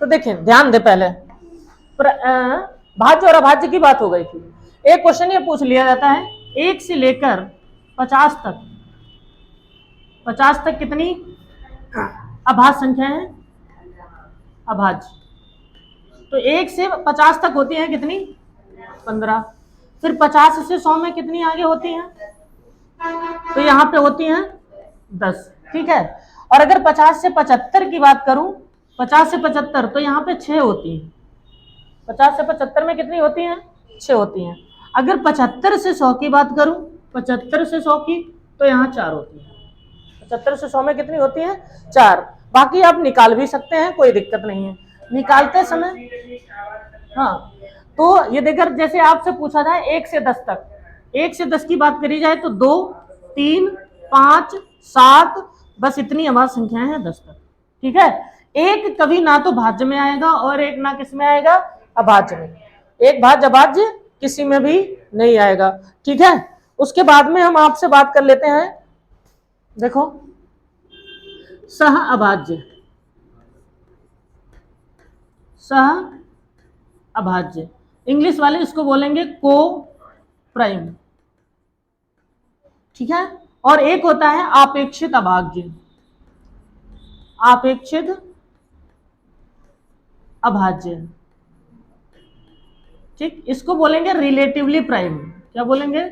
तो देखिए ध्यान दे पहले भाज्य और अभाज्य की बात हो गई थी। एक क्वेश्चन ये पूछ लिया जाता है 1 से लेकर 50 तक, 50 तक कितनी अभाज्य संख्या है? अभाज्य। तो 1 से 50 तक होती है कितनी? 15। फिर 50 से 100 में कितनी आगे होती हैं? तो यहाँ पे होती हैं 10। ठीक है। और अगर 50 से 75 की बात करूं, 50 से 75 तो यहाँ पे 6 होती हैं। 50 से 75 में कितनी होती हैं? 6 होती हैं। अगर 75 से 100 की बात करूं, 75 से 100 की, तो यहाँ 4 होती हैं। 75 से 100 में कितनी होती हैं? 4। बाकी आप निकाल भी सकते हैं, कोई दिक्कत नहीं है निकालते समय। हाँ, तो ये देखकर जैसे आपसे पूछा था 1 से 10 तक, 1 से 10 की बात करी जाए तो 2, 3, 5, 7, बस इतनी अभाज्य संख्याएं हैं 10 तक। ठीक है। एक कभी ना तो भाज्य में आएगा और एक ना किस में आएगा? अभाज्य में। एक भाज्य अभाज्य किसी में भी नहीं आएगा। ठीक है। उसके बाद में हम आपसे बात कर लेते हैं, देखो सह अभाज्य, सह अभाज्य, इंग्लिश वाले इसको बोलेंगे को प्राइम। ठीक है। और एक होता है आपेक्षित अभाज्य, आपेक्षित अभाज्य। ठीक, इसको बोलेंगे रिलेटिवली प्राइम। क्या बोलेंगे?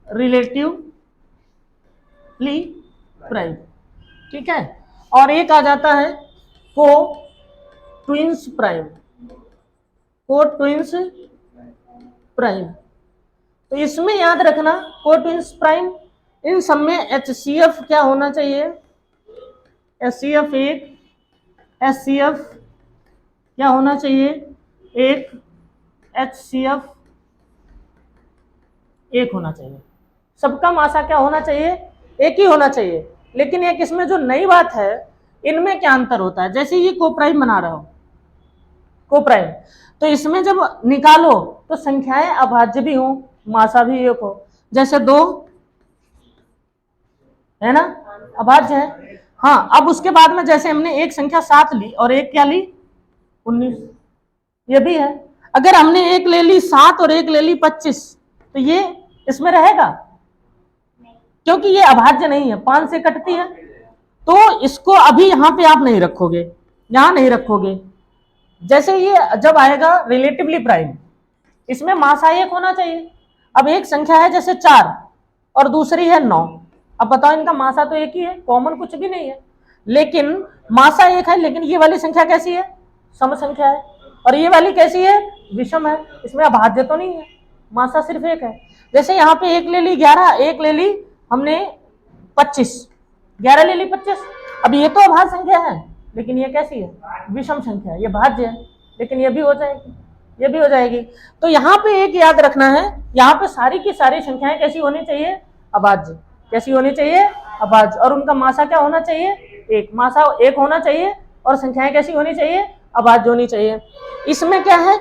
Relatively prime. ठीक है। और एक आ जाता है को ट्विंस प्राइम, को ट्विंस प्राइम। तो इसमें याद रखना को ट्विंस प्राइम, इन सब में HCF क्या होना चाहिए? HCF एक, HCF क्या होना चाहिए? एक, HCF एक होना चाहिए। सबका मासा क्या होना चाहिए? एक ही होना चाहिए। लेकिन एक इसमें जो नई बात है, इनमें क्या अंतर होता है? जैसे ये कोप्राइम बना रहा हो, कोप्राइम, तो इसमें जब निकालो तो संख्याएं अभाज्य भी हो, मासा भी एक हो। जैसे 2 है ना, अभाज्य है। हाँ, अब उसके बाद में जैसे हमने एक संख्या 7 ली और एक क्या ली? 19, ये भी है। अगर हमने एक ले ली 7 और एक ले ली 25, तो ये इसमें रहेगा? क्योंकि ये अभाज्य नहीं है, 5 से कटती है। तो इसको अभी यहां पे आप नहीं रखोगे, यहां नहीं रखोगे। जैसे ये जब आएगा रिलेटिवली प्राइम, इसमें मासा एक होना चाहिए। अब एक संख्या है जैसे 4 और दूसरी है 9, अब बताओ इनका मासा तो एक ही है, कॉमन कुछ भी नहीं है, लेकिन मासा एक है। लेकिन ये वाली संख्या कैसी है? सम संख्या है। और ये वाली कैसी है? विषम है। इसमें अभाज्य तो नहीं है, मासा सिर्फ एक है। जैसे यहाँ पे एक ले ली 11, एक ले ली हमने 25, 11 ले ली 25। अब ये तो अभाज्य संख्या है, लेकिन ये कैसी है? विषम संख्या है। ये भाज्य है, लेकिन ये भी हो जाएगी, ये भी हो जाएगी। तो यहाँ पे एक याद रखना है, यहाँ पे सारी की सारी संख्याएं कैसी होनी चाहिए? अभाज्य। कैसी होनी चाहिए? अभाज्य। और उनका मासा क्या होना चाहिए? एक। मासा एक होना चाहिए और संख्याएं कैसी होनी चाहिए? अभाज्य होनी चाहिए। इसमें क्या है?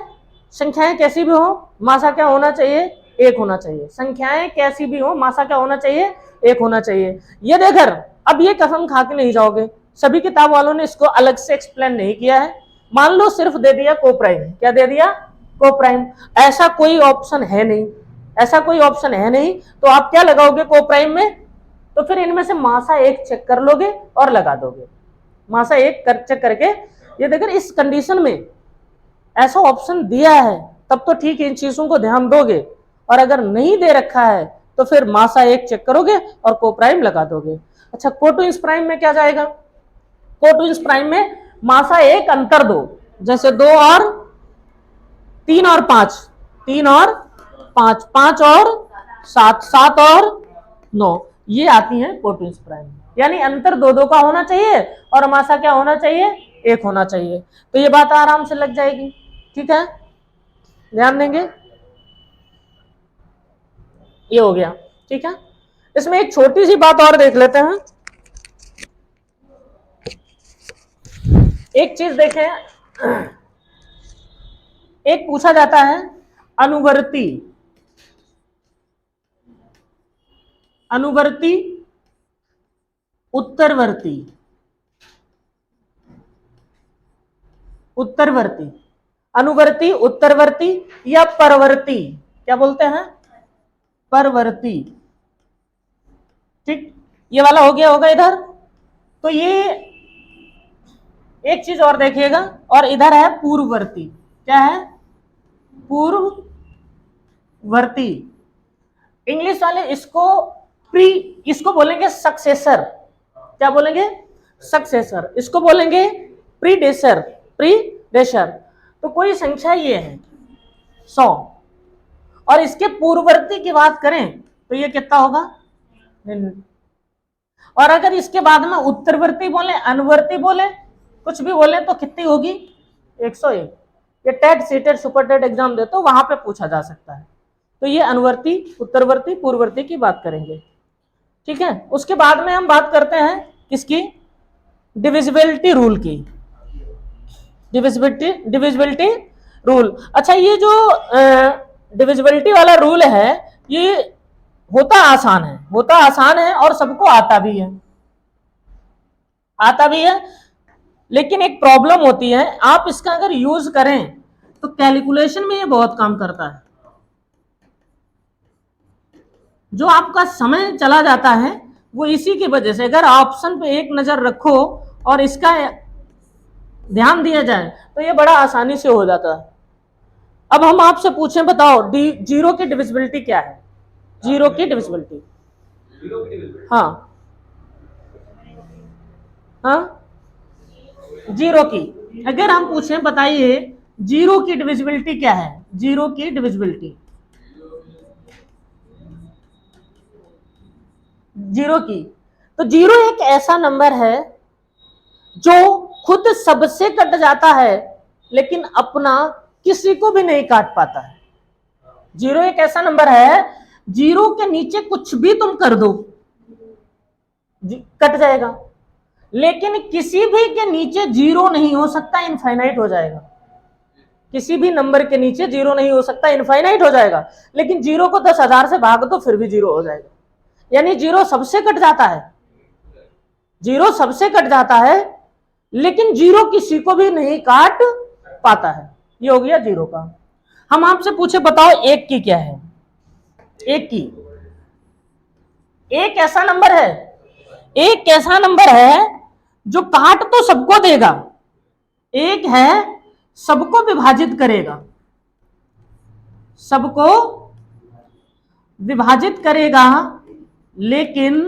संख्याएं कैसी भी हो, मासा क्या होना चाहिए? एक होना चाहिए। संख्याएं कैसी भी हो, मासा क्या होना चाहिए? एक होना चाहिए। ये देखकर अब ये कसम खा के नहीं जाओगे, सभी किताब वालों ने इसको अलग से एक्सप्लेन नहीं किया है। मान लो सिर्फ दे दिया कोप्राइम। क्या दे दिया? कोप्राइम। ऐसा कोई ऑप्शन है नहीं, ऐसा कोई ऑप्शन है नहीं। तो आप क्या लगाओगे कोप्राइम में? तो फिर इनमें से मासा एक चेक कर लोगे और लगा दोगे। मासा एक चेक करके, ये देखकर इस कंडीशन में ऐसा ऑप्शन दिया है तब तो ठीक है, इन चीजों को ध्यान दोगे। और अगर नहीं दे रखा है तो फिर मासा एक चेक करोगे और कोप्राइम लगा दोगे। अच्छा, कोटविंस प्राइम में क्या जाएगा? कोटविंस प्राइम में मासा एक अंतर 2, जैसे 2 और 3 और 5, 3 और 5, 5 और 7, 7 और 9, ये आती हैं कोटविंस प्राइम। यानी अंतर 2 का होना चाहिए और मासा क्या होना चाहिए? एक होना चाहिए। तो ये बात आराम से लग जाएगी। ठीक है, ध्यान देंगे। ये हो गया। ठीक है। इसमें एक छोटी सी बात और देख लेते हैं। एक चीज देखें, एक पूछा जाता है अनुवर्ती, अनुवर्ती उत्तरवर्ती, उत्तरवर्ती, अनुवर्ती, उत्तरवर्ती या परवर्ती, क्या बोलते हैं, परवर्ती। ठीक, ये वाला हो गया होगा इधर। तो ये एक चीज और देखिएगा, और इधर है पूर्ववर्ती। क्या है, पूर्ववर्ती। इंग्लिश वाले इसको प्री, इसको बोलेंगे सक्सेसर। क्या बोलेंगे, सक्सेसर। इसको बोलेंगे प्रीडेसर, प्रीडेसर। तो कोई संख्या ये है 100, और इसके पूर्ववर्ती की बात करें तो ये कितना होगा, और अगर इसके बाद में उत्तरवर्ती बोले, अनुवर्ती बोले, कुछ भी बोले तो कितनी होगी, 101। ये TET CTET super TET exam दे तो वहां पे पूछा जा सकता है। तो ये अनुवर्ती, उत्तरवर्ती, पूर्ववर्ती की बात करेंगे। ठीक है, उसके बाद में हम बात करते हैं किसकी, डिविजिबिलिटी रूल की। Divisibility rule. अच्छा, ये जो डिविजिबिलिटी वाला रूल है, ये होता आसान है और सबको आता भी है, लेकिन एक प्रॉब्लम होती है, आप इसका अगर यूज करें तो कैलकुलेशन में ये बहुत काम करता है। जो आपका समय चला जाता है वो इसी की वजह से। अगर ऑप्शन पे एक नजर रखो और इसका ध्यान दिया जाए तो ये बड़ा आसानी से हो जाता है। अब हम आपसे पूछें, बताओ जीरो की डिविजिबिलिटी क्या है, जीरो की डिविजिबिलिटी। हाँ हाँ, जीरो की अगर हम पूछें, बताइए जीरो की डिविजिबिलिटी क्या है, जीरो की डिविजिबिलिटी, जीरो की। तो जीरो एक ऐसा नंबर है जो खुद सबसे कट जाता है लेकिन अपना किसी को भी नहीं काट पाता है। जीरो एक ऐसा नंबर है, जीरो के नीचे कुछ भी तुम कर दो कट जाएगा, लेकिन किसी भी के नीचे जीरो नहीं हो सकता, इनफाइनाइट हो जाएगा। किसी भी नंबर के नीचे जीरो नहीं हो सकता, इनफाइनाइट हो जाएगा। लेकिन जीरो को 10,000 से भाग दो फिर भी जीरो हो जाएगा। यानी जीरो सबसे कट जाता है, जीरो सबसे कट जाता है, लेकिन जीरो किसी को भी नहीं काट पाता है। ये हो गया जीरो का। हम आपसे पूछे, बताओ एक की क्या है, एक की। एक ऐसा नंबर है, एक ऐसा नंबर है जो काट तो सबको देगा, एक है सबको विभाजित करेगा, सबको विभाजित करेगा, लेकिन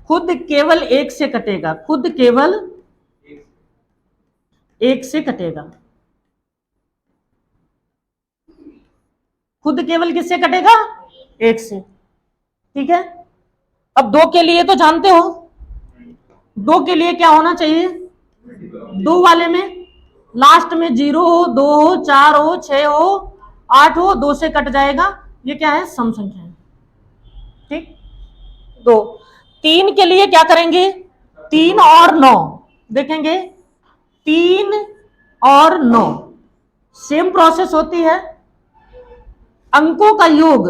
खुद केवल एक से कटेगा, खुद केवल एक से कटेगा, खुद केवल किससे कटेगा, एक से। ठीक है, अब दो के लिए तो जानते हो, दो के लिए क्या होना चाहिए, दो वाले में लास्ट में जीरो हो, दो हो, चार हो, 6 हो, 8 हो, दो से कट जाएगा। ये क्या है, सम संख्या है। ठीक, दो। तीन के लिए क्या करेंगे, 3 और 9 देखेंगे, 3 और 9 सेम प्रोसेस होती है। अंकों का योग,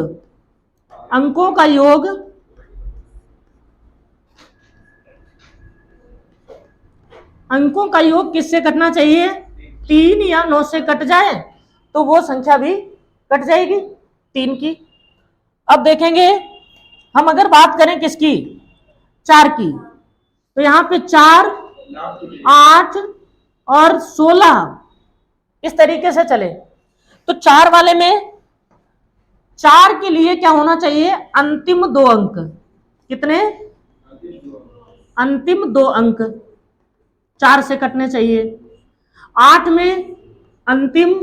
अंकों का योग अंकों का योग किससे कटना चाहिए, 3 या 9 से कट जाए तो वो संख्या भी कट जाएगी, 3 की। अब देखेंगे हम अगर बात करें किसकी, 4 की, तो यहां पे 4, 8 और 16 इस तरीके से चले। तो 4 वाले में 4 के लिए क्या होना चाहिए, अंतिम 2 अंक। कितने, अंतिम 2 अंक 4 से कटने चाहिए। 8 में अंतिम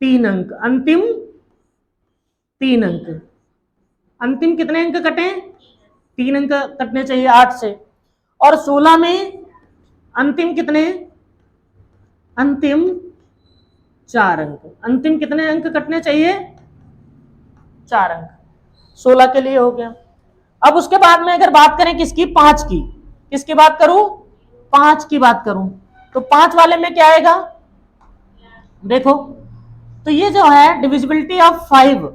3 अंक, अंतिम 3 अंक, अंतिम कितने अंक कटे, 3 अंक कटने चाहिए 8 से। और 16 में अंतिम कितने, अंतिम 4 अंक, अंतिम कितने अंक कटने चाहिए, 4 अंक। 16 के लिए हो गया। अब उसके बाद में अगर बात करें किसकी, 5 की, किसकी बात करूं, 5 की बात करूं, तो 5 वाले में क्या आएगा, देखो, तो ये जो है डिविजिबिलिटी ऑफ 5,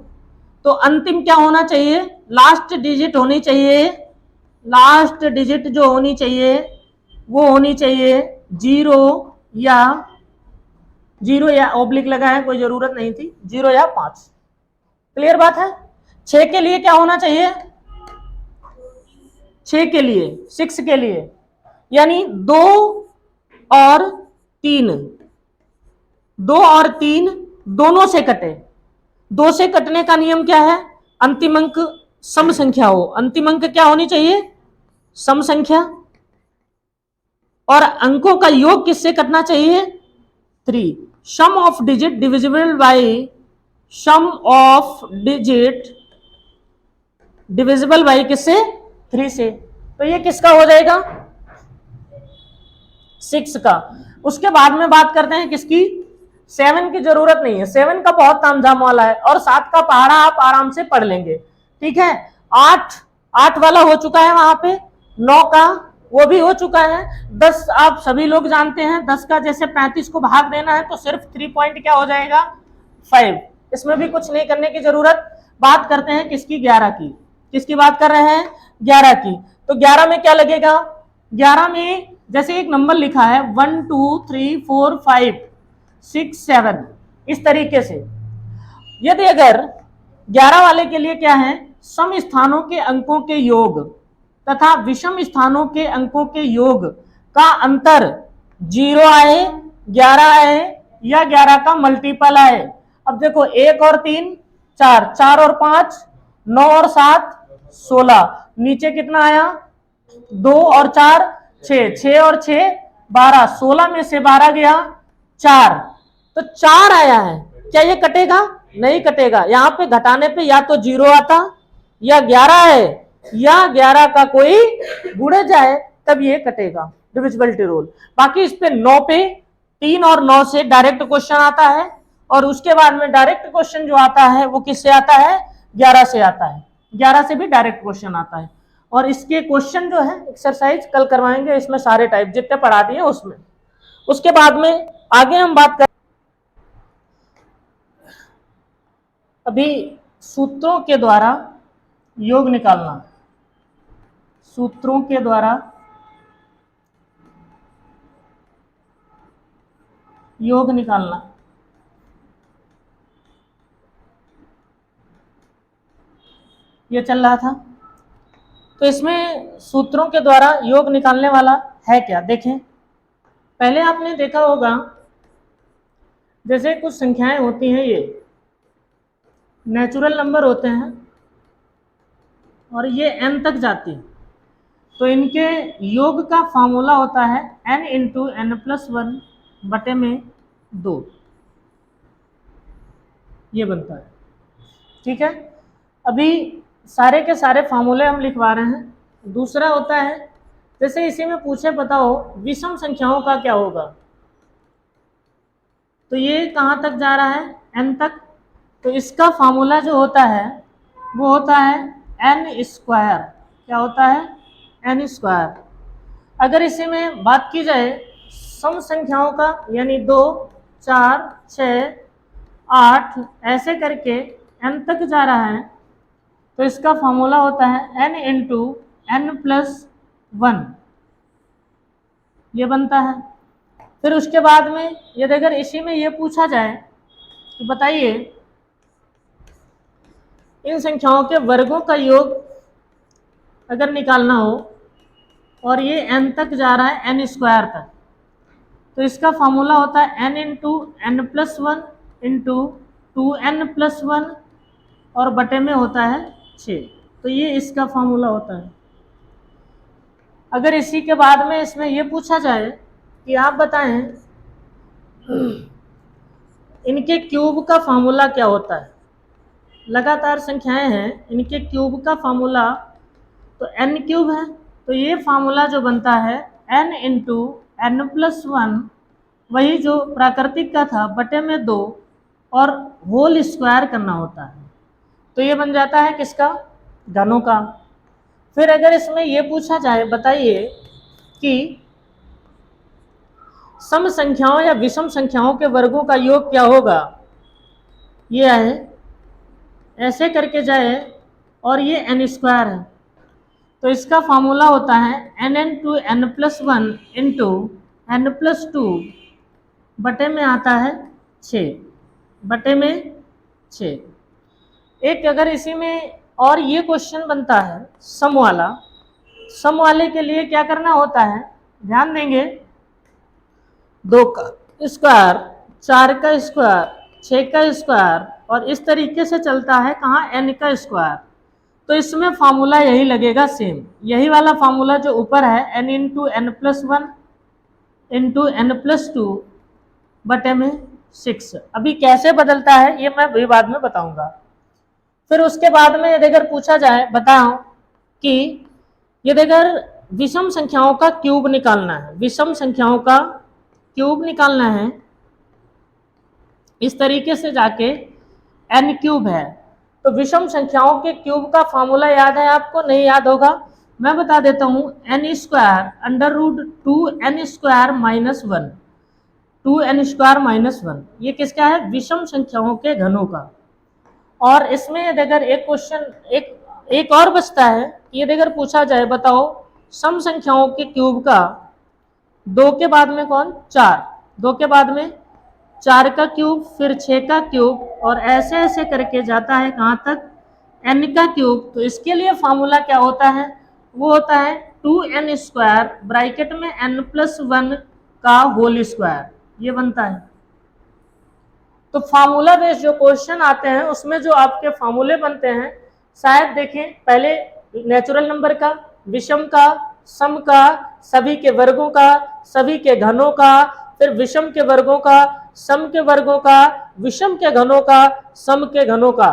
तो अंतिम क्या होना चाहिए, लास्ट डिजिट होनी चाहिए, लास्ट डिजिट जो होनी चाहिए वो होनी चाहिए जीरो या ऑब्लिक लगा है, कोई जरूरत नहीं थी, 0 या 5। क्लियर बात है। 6 के लिए क्या होना चाहिए, 6 के लिए, 6 के लिए यानी 2 और 3, 2 और 3 दोनों से कटे। 2 से कटने का नियम क्या है, अंतिम अंक सम संख्या हो। अंतिम अंक क्या होनी चाहिए, सम संख्या। और अंकों का योग किससे कटना चाहिए, 3। Sum of digit divisible by, sum of digit divisible by किससे, 3 से। तो ये किसका हो जाएगा, 6 का। उसके बाद में बात करते हैं किसकी, 7 की जरूरत नहीं है, 7 का बहुत तामझाम वाला है, और 7 का पहाड़ा आप आराम से पढ़ लेंगे, ठीक है। 8 वाला हो चुका है वहां पे, 9 का वो भी हो चुका है, 10 आप सभी लोग जानते हैं, 10 का जैसे 35 को भाग देना है तो सिर्फ 3 पॉइंट क्या हो जाएगा, 5। इसमें भी कुछ नहीं करने की जरूरत। बात करते हैं किसकी, 11 की। किसकी बात कर रहे हैं, 11 की। तो 11 में क्या लगेगा, 11 में जैसे एक नंबर लिखा है 1 2 3 4 5 6 7, इस तरीके से। यदि अगर 11 वाले के लिए क्या है, सम स्थानों के अंकों के योग तथा विषम स्थानों के अंकों के योग का अंतर 0 आए, 11 आए या 11 का मल्टीपल आए। अब देखो 1 और 3 4, 4 और 5 9 और 7 16, नीचे कितना आया, 2 और 4 6, 6 और 6 12, 16 में से 12 गया 4, तो 4 आया है। क्या ये कटेगा, नहीं कटेगा। यहां पे घटाने पे या तो 0 आता या 11 है या 11 का कोई गुणे जाए तब ये कटेगा, डिविजिबिलिटी रूल। बाकी इस पे 9 पे 3 और 9 से डायरेक्ट क्वेश्चन आता है, और उसके बाद में डायरेक्ट क्वेश्चन जो आता है वो किससे आता है, 11 से आता है। 11 से भी डायरेक्ट क्वेश्चन आता है। और इसके क्वेश्चन जो है एक्सरसाइज कल करवाएंगे, इसमें सारे टाइप जितने पढ़ा दिए उसमें। उसके बाद में आगे हम बात कर, अभी सूत्रों के द्वारा योग निकालना, सूत्रों के द्वारा योग निकालना। ये चल रहा था, तो इसमें सूत्रों के द्वारा योग निकालने वाला है क्या, देखें। पहले आपने देखा होगा जैसे कुछ संख्याएं होती हैं, ये नेचुरल नंबर होते हैं और ये n तक जाती है, तो इनके योग का फॉर्मूला होता है n इंटू n+1 बटे में 2, ये बनता है, ठीक है। अभी सारे के सारे फार्मूले हम लिखवा रहे हैं। दूसरा होता है जैसे इसी में पूछे बताओ विषम संख्याओं का क्या होगा, तो ये कहाँ तक जा रहा है, n तक, तो इसका फार्मूला जो होता है वो होता है n²। क्या होता है, n²। अगर इसी में बात की जाए सम संख्याओं का, यानी 2 4 6 8 ऐसे करके n तक जा रहा है, तो इसका फॉर्मूला होता है n इंटू n+1, ये बनता है। फिर उसके बाद में यदि अगर इसी में ये पूछा जाए कि बताइए इन संख्याओं के वर्गों का योग अगर निकालना हो और ये n तक जा रहा है n² तक, तो इसका फॉर्मूला होता है n into n+1 into 2n+1 और बटे में होता है 6, तो ये इसका फॉर्मूला होता है। अगर इसी के बाद में इसमें ये पूछा जाए कि आप बताएं इनके क्यूब का फॉर्मूला क्या होता है, लगातार संख्याएं हैं, इनके क्यूब का फॉर्मूला तो n³ है, तो ये फार्मूला जो बनता है n इंटू n+1, वही जो प्राकृतिक का था बटे में 2 और होल स्क्वायर करना होता है, तो ये बन जाता है किसका, घनों का। फिर अगर इसमें ये पूछा जाए बताइए कि सम संख्याओं या विषम संख्याओं के वर्गों का योग क्या होगा, ये है ऐसे करके जाए और ये एन स्क्वायर है, तो इसका फॉर्मूला होता है n n two n plus one into n plus two बटे में आता है 6 बटे में 6। एक अगर इसी में और ये क्वेश्चन बनता है सम वाला, सम वाले के लिए क्या करना होता है, ध्यान देंगे, 2 का स्क्वायर, 4 का स्क्वायर, 6 का स्क्वायर और इस तरीके से चलता है कहाँ, n का स्क्वायर। तो इसमें फार्मूला यही लगेगा सेम, यही वाला फार्मूला जो ऊपर है n into n plus one into n plus two बटे में 6। अभी कैसे बदलता है ये मैं भी बाद में बताऊंगा। फिर उसके बाद में यदि अगर पूछा जाए, बताओ कि यदि अगर विषम संख्याओं का क्यूब निकालना है, विषम संख्याओं का क्यूब निकालना है, इस तरीके से जाके n क्यूब है, तो विषम संख्याओं के क्यूब का फॉर्मूला याद है आपको, नहीं याद होगा, मैं बता देता हूं, n square under root 2n square minus 1, 2n square minus 1, ये किसका है, विषम संख्याओं के घनों का। और इसमें अगर एक क्वेश्चन एक और बचता है, ये अगर पूछा जाए, बताओ सम संख्याओं के क्यूब का 2 के बाद में कौन, 4, 2 के बाद में 4 का क्यूब, फिर 6 का क्यूब और ऐसे ऐसे करके जाता है कहाँ तक, n का क्यूब। तो इसके लिए फार्मूला क्या होता है, वो होता है 2n स्क्वायर ब्रैकेट में n प्लस 1 का होल स्क्वायर, ये बनता है। तो फार्मूला बेस्ड जो क्वेश्चन आते हैं उसमें जो आपके फार्मूले बनते हैं, शायद देखें पहले नेचुरल नंबर का, विषम का, सम का, सभी के वर्गों का, सभी के घनों का, फिर विषम के वर्गों का, सम के वर्गों का, विषम के घनों का, सम के घनों का,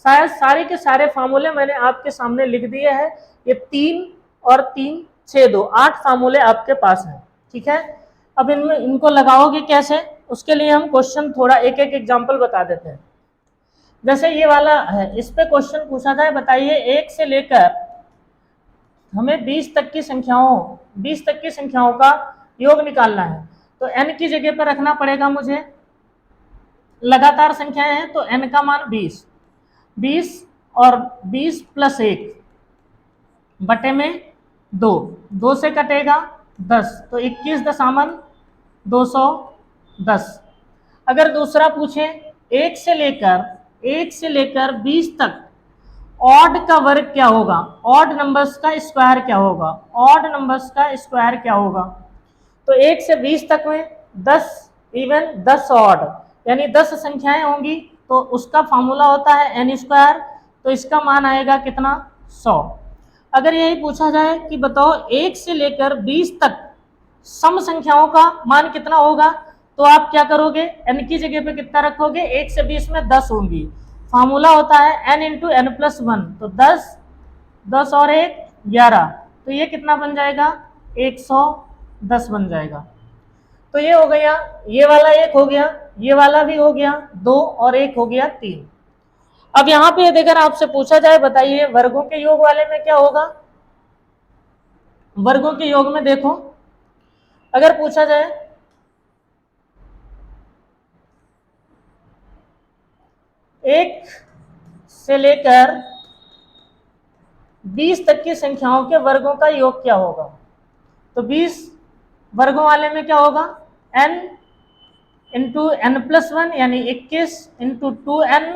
शायद सारे के सारे फार्मूले मैंने आपके सामने लिख दिए हैं। ये 3 और 3 6 2 8 फार्मूले आपके पास हैं, ठीक है। अब इनमें इनको लगाओगे कैसे, उसके लिए हम क्वेश्चन थोड़ा एक एक एग्जांपल बता देते हैं। जैसे ये वाला है, इस पे क्वेश्चन पूछा जाए, बताइए 1 से लेकर हमें 20 तक की संख्याओं का योग निकालना है। तो n की जगह पर रखना पड़ेगा मुझे, लगातार संख्याएं हैं तो n का मान 20 और 20 प्लस 1 बटे में 2 से कटेगा 10, तो 21 दशामन 210। अगर दूसरा पूछे 1 से लेकर 20 तक ऑड का वर्ग क्या होगा, ऑड नंबर्स का स्क्वायर क्या होगा, ऑड नंबर्स का स्क्वायर क्या होगा। तो 1 से 20 तक में 10 इवन 10 ऑड, यानी 10 संख्याएं होंगी, तो उसका फॉर्मूला होता है n स्क्वायर, तो इसका मान आएगा कितना, 100। अगर यही पूछा जाए कि बताओ 1 से लेकर 20 तक सम संख्याओं का मान कितना होगा, तो आप क्या करोगे, n की जगह पे कितना रखोगे, 1 से 20 में 10 होंगी, फार्मूला होता है n इंटू एन प्लस 1, तो 10 और 1 11, तो ये कितना बन जाएगा, 110 बन जाएगा। तो ये हो गया, ये वाला 1 हो गया, ये वाला भी हो गया 2 और 1 हो गया 3। अब यहाँ पे अगर आपसे पूछा जाए, बताइए वर्गों के योग वाले में क्या होगा, वर्गों के योग में देखो, अगर पूछा जाए 1 से लेकर 20 तक की संख्याओं के वर्गों का योग क्या होगा, तो 20 वर्गों वाले में क्या होगा, n इंटू एन प्लस 1 यानी 21 इंटू 2n,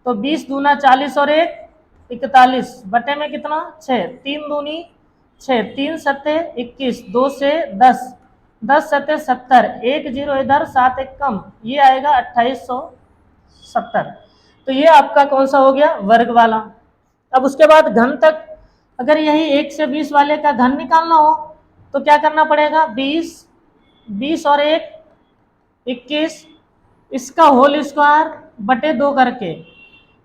तो 20 दूना 40 और 1 41 बटे में कितना 6, 3 दूनी 6, 3 सत्ते 21, 2 से 10, 10 सत्ते 70, 1 0 इधर 7 1 कम, ये आएगा 2870। तो ये आपका कौन सा हो गया, वर्ग वाला। अब उसके बाद घन तक, अगर यही 1 से 20 वाले का घन निकालना हो तो क्या करना पड़ेगा, 20 और 1 21, इसका होल स्क्वायर बटे 2 करके,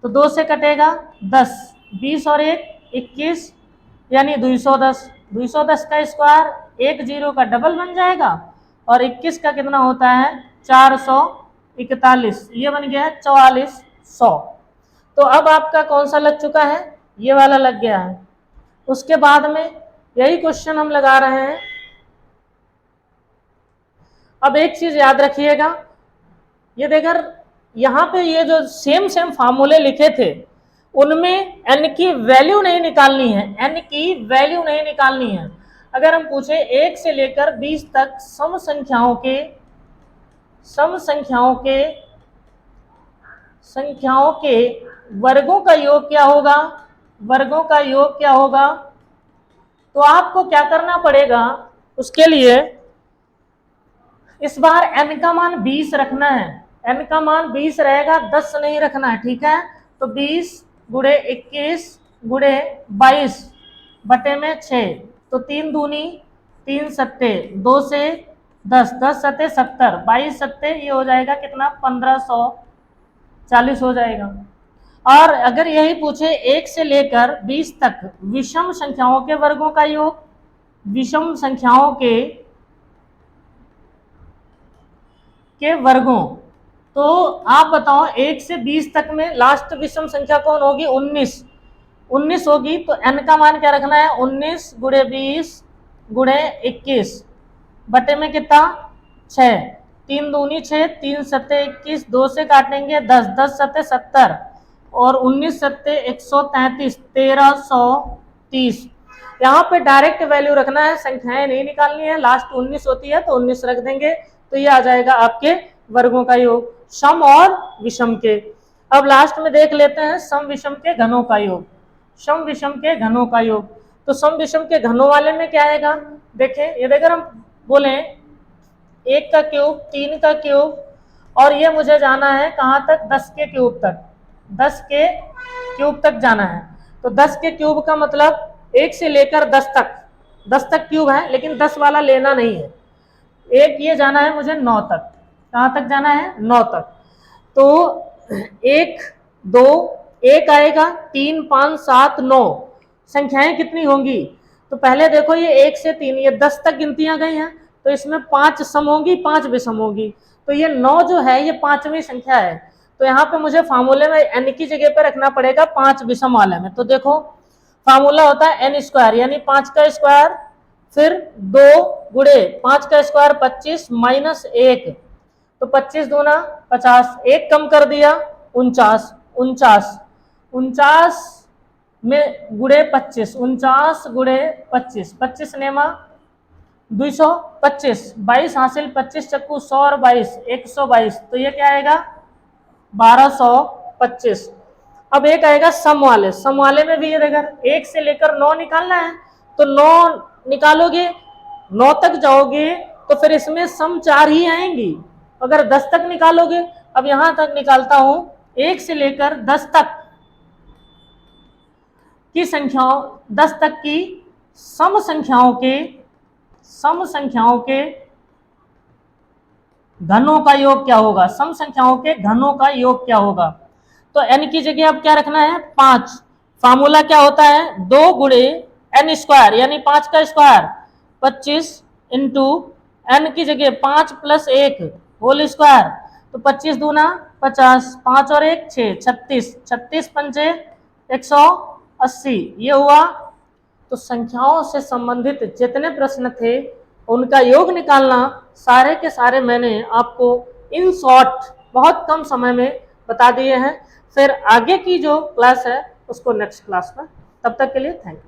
तो 2 से कटेगा 10, 20 और 1 21 यानी 210 का स्क्वायर 1 0 का डबल बन जाएगा और 21 का कितना होता है 441, ये बन गया 4400। तो अब आपका कौन सा लग चुका है, ये वाला लग गया है। उसके बाद में यही क्वेश्चन हम लगा रहे हैं। अब एक चीज याद रखिएगा, ये देखकर यहाँ पे ये जो सेम फार्मूले लिखे थे, उनमें n की वैल्यू नहीं निकालनी है, n की वैल्यू नहीं निकालनी है। अगर हम पूछे 1 से लेकर 20 तक सम संख्याओं के वर्गों का योग क्या होगा, वर्गों का योग क्या होगा, तो आपको क्या करना पड़ेगा, उसके लिए इस बार n का मान 20 रखना है, n का मान 20 रहेगा, 10 नहीं रखना है, ठीक है। तो 20 गुणे 21 गुणे 22 बटे में 6, तो 3 दूनी 3 सत्ते 2 से 10, 10 सत्ते 70, 22 सत्ते ये हो जाएगा कितना 1540 हो जाएगा। और अगर यही पूछे 1 से लेकर 20 तक विषम संख्याओं के वर्गों का योग, विषम संख्याओं के वर्गों, तो आप बताओ 1 से 20 तक में लास्ट विषम संख्या कौन होगी, 19 होगी। तो n का मान क्या रखना है, 19 गुणे 20 गुणे 21 बटे में कितना 6, 3 दूनी 6, 3 सत्ते 21, 2 से काटेंगे 10, 10 सत्ते 70 और 19 सत्ते 133, 1330। यहाँ पे डायरेक्ट वैल्यू रखना है, संख्याएं नहीं निकालनी है, लास्ट 19 होती है तो 19 रख देंगे, तो ये आ जाएगा आपके वर्गों का योग सम और विषम के। अब लास्ट में देख लेते हैं सम विषम के घनों का योग, सम विषम के घनों का योग। तो सम विषम के घनों वाले में क्या आएगा, देखें ये अगर हम बोले 1 का क्यूब, 3 का क्यूब, और ये मुझे जाना है कहाँ तक, 10 के क्यूब तक, 10 के क्यूब तक जाना है। तो 10 के क्यूब का मतलब 1 से लेकर 10 तक, 10 तक क्यूब है लेकिन 10 वाला लेना नहीं है। एक ये जाना है मुझे 9 तक, कहाँ तक जाना है, 9 तक। तो 1 2 1 आएगा, 3 5 7 9 संख्याएं कितनी होंगी, तो पहले देखो ये 1 से 3, ये 10 तक गिनतियां गई हैं, तो इसमें 5 सम होंगी 5 विषम होंगी, तो ये 9 जो है ये 5वीं संख्या है। तो यहाँ पे मुझे फार्मूले में n की जगह पे रखना पड़ेगा 5 विषम वाले में। तो देखो फार्मूला होता है n स्क्वायर यानी 5 का स्क्वायर, फिर 2 गुणे 5 का स्क्वायर 25 माइनस 1, तो 25 दूना 50, 1 कम कर दिया 49, 49 में गुणे 25, 49 गुणे 25, 25 नेमा 225, 22 हासिल 25 चक्कू 100 और 22 122, तो ये क्या आएगा 1225। अब एक आएगा सम वाले, सम वाले में भी अगर 1 से लेकर 9 निकालना है तो 9 निकालोगे, 9 तक जाओगे तो फिर इसमें सम 4 ही आएंगी। अगर 10 तक निकालोगे, अब यहां तक निकालता हूं 1 से लेकर 10 तक की संख्याओं, 10 तक की सम संख्याओं के घनों का योग क्या होगा, सम संख्याओं के घनों का योग क्या होगा। तो n की जगह अब क्या रखना है 5, फार्मूला क्या होता है 2 गुणे n स्क्वायर यानी 5 का स्क्वायर 25 इंटू n की जगह 5 प्लस 1 होल स्क्वायर, तो 25 दूना 50, 5 और 1 6, 36, 36 पंचे 180 ये हुआ। तो संख्याओं से संबंधित जितने प्रश्न थे उनका योग निकालना सारे के सारे मैंने आपको इन शॉर्ट बहुत कम समय में बता दिए हैं। फिर आगे की जो क्लास है उसको नेक्स्ट क्लास में, तब तक के लिए थैंक यू।